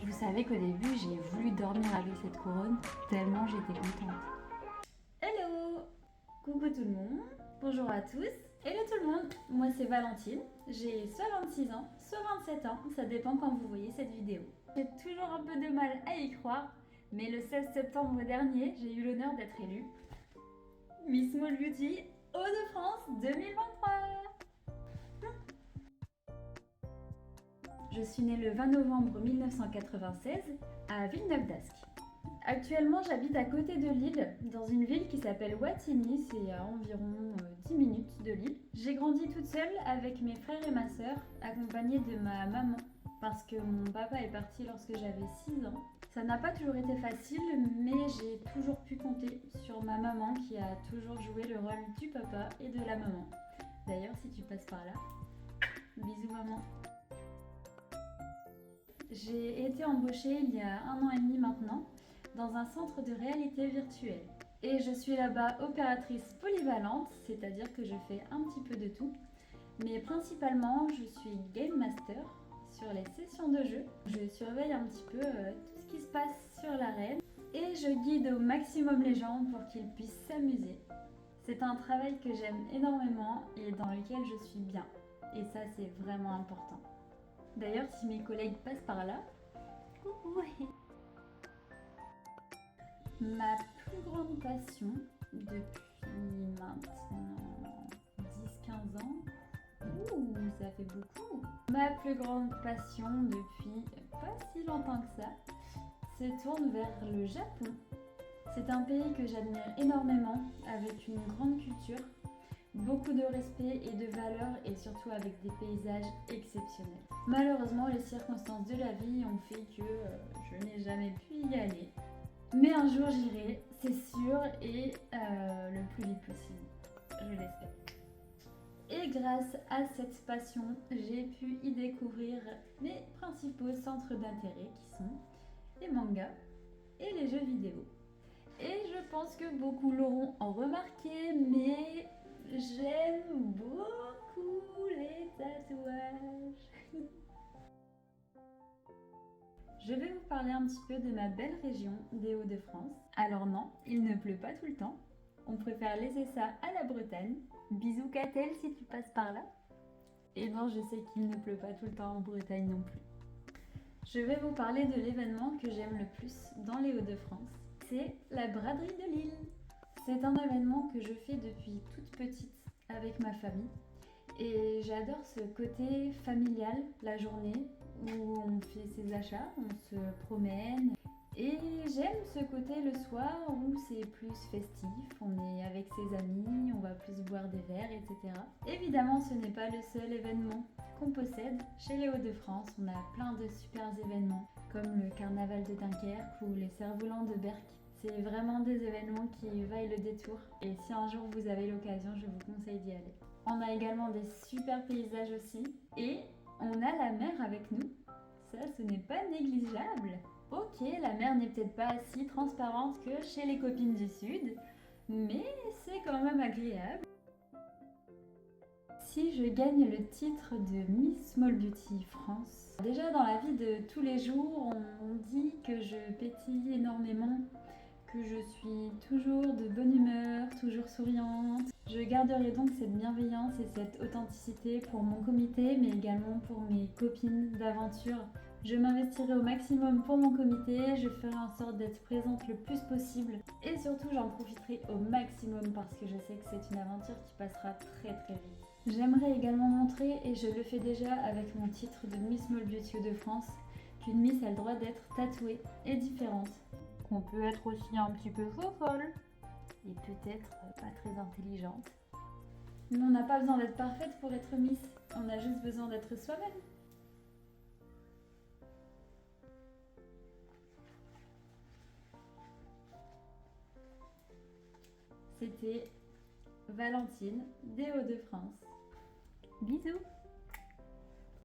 Vous savez qu'au début, j'ai voulu dormir avec cette couronne tellement j'étais contente. Hello! Coucou tout le monde, bonjour à tous. Hello tout le monde, moi c'est Valentine, j'ai soit 26 ans, soit 27 ans, ça dépend quand vous voyez cette vidéo. J'ai toujours un peu de mal à y croire, mais le 16 septembre dernier, j'ai eu l'honneur d'être élue Miss Small Beauty Hauts-de-France 2023. Je suis née le 20 novembre 1996 à Villeneuve-d'Ascq. Actuellement, j'habite à côté de Lille, dans une ville qui s'appelle Wattignies, c'est à environ 10 minutes de Lille. J'ai grandi toute seule avec mes frères et ma sœur, accompagnée de ma maman, parce que mon papa est parti lorsque j'avais 6 ans. Ça n'a pas toujours été facile, mais j'ai toujours pu compter sur ma maman qui a toujours joué le rôle du papa et de la maman. D'ailleurs, si tu passes par là, bisous maman. J'ai été embauchée il y a 1 an et demi maintenant dans un centre de réalité virtuelle. Et je suis là-bas opératrice polyvalente, c'est-à-dire que je fais un petit peu de tout. Mais principalement, je suis game master sur les sessions de jeu. Je surveille un petit peu tout ce qui se passe sur l'arène et je guide au maximum les gens pour qu'ils puissent s'amuser. C'est un travail que j'aime énormément et dans lequel je suis bien. Et ça, c'est vraiment important. D'ailleurs, si mes collègues passent par là, coucou. Ma plus grande passion depuis maintenant 10-15 ans, ça fait beaucoup. Ma plus grande passion depuis pas si longtemps que ça se tourne vers le Japon. C'est un pays que j'admire énormément, avec une grande culture, beaucoup de respect et de valeur et surtout avec des paysages exceptionnels. Malheureusement, les circonstances de la vie ont fait que je n'ai jamais pu y aller. Mais un jour j'irai, c'est sûr, et le plus vite possible, je l'espère. Et grâce à cette passion, j'ai pu y découvrir mes principaux centres d'intérêt qui sont les mangas et les jeux vidéo. Et je pense que beaucoup l'auront remarqué, mais j'aime beaucoup les tatouages. Je vais vous parler un petit peu de ma belle région des Hauts-de-France. Alors non, il ne pleut pas tout le temps. On préfère laisser ça à la Bretagne. Bisous Catel si tu passes par là. Et non, je sais qu'il ne pleut pas tout le temps en Bretagne non plus. Je vais vous parler de l'événement que j'aime le plus dans les Hauts-de-France. C'est la braderie de Lille. C'est un événement que je fais depuis toute petite avec ma famille. Et j'adore ce côté familial, la journée où on fait ses achats, on se promène. Et j'aime ce côté le soir où c'est plus festif, on est avec ses amis, on va plus boire des verres, etc. Évidemment, ce n'est pas le seul événement qu'on possède. Chez les Hauts-de-France, on a plein de super événements comme le carnaval de Dunkerque ou les cerfs-volants de Berck. C'est vraiment des événements qui vaillent le détour. Et si un jour vous avez l'occasion, je vous conseille d'y aller. On a également des super paysages aussi. Et on a la mer avec nous. Ça, ce n'est pas négligeable. Ok, la mer n'est peut-être pas si transparente que chez les copines du Sud, mais c'est quand même agréable. Si je gagne le titre de Miss Small Beauty France, déjà dans la vie de tous les jours, on dit que je pétille énormément, que je suis toujours de bonne humeur, toujours souriante. Je garderai donc cette bienveillance et cette authenticité pour mon comité, mais également pour mes copines d'aventure. Je m'investirai au maximum pour mon comité, je ferai en sorte d'être présente le plus possible et surtout j'en profiterai au maximum parce que je sais que c'est une aventure qui passera très très vite. J'aimerais également montrer, et je le fais déjà avec mon titre de Miss Small Beauty de France, qu'une Miss a le droit d'être tatouée et différente. Qu'on peut être aussi un petit peu folle et peut-être pas très intelligente. Mais on n'a pas besoin d'être parfaite pour être Miss, on a juste besoin d'être soi-même. C'était Valentine des Hauts-de-France. Bisous!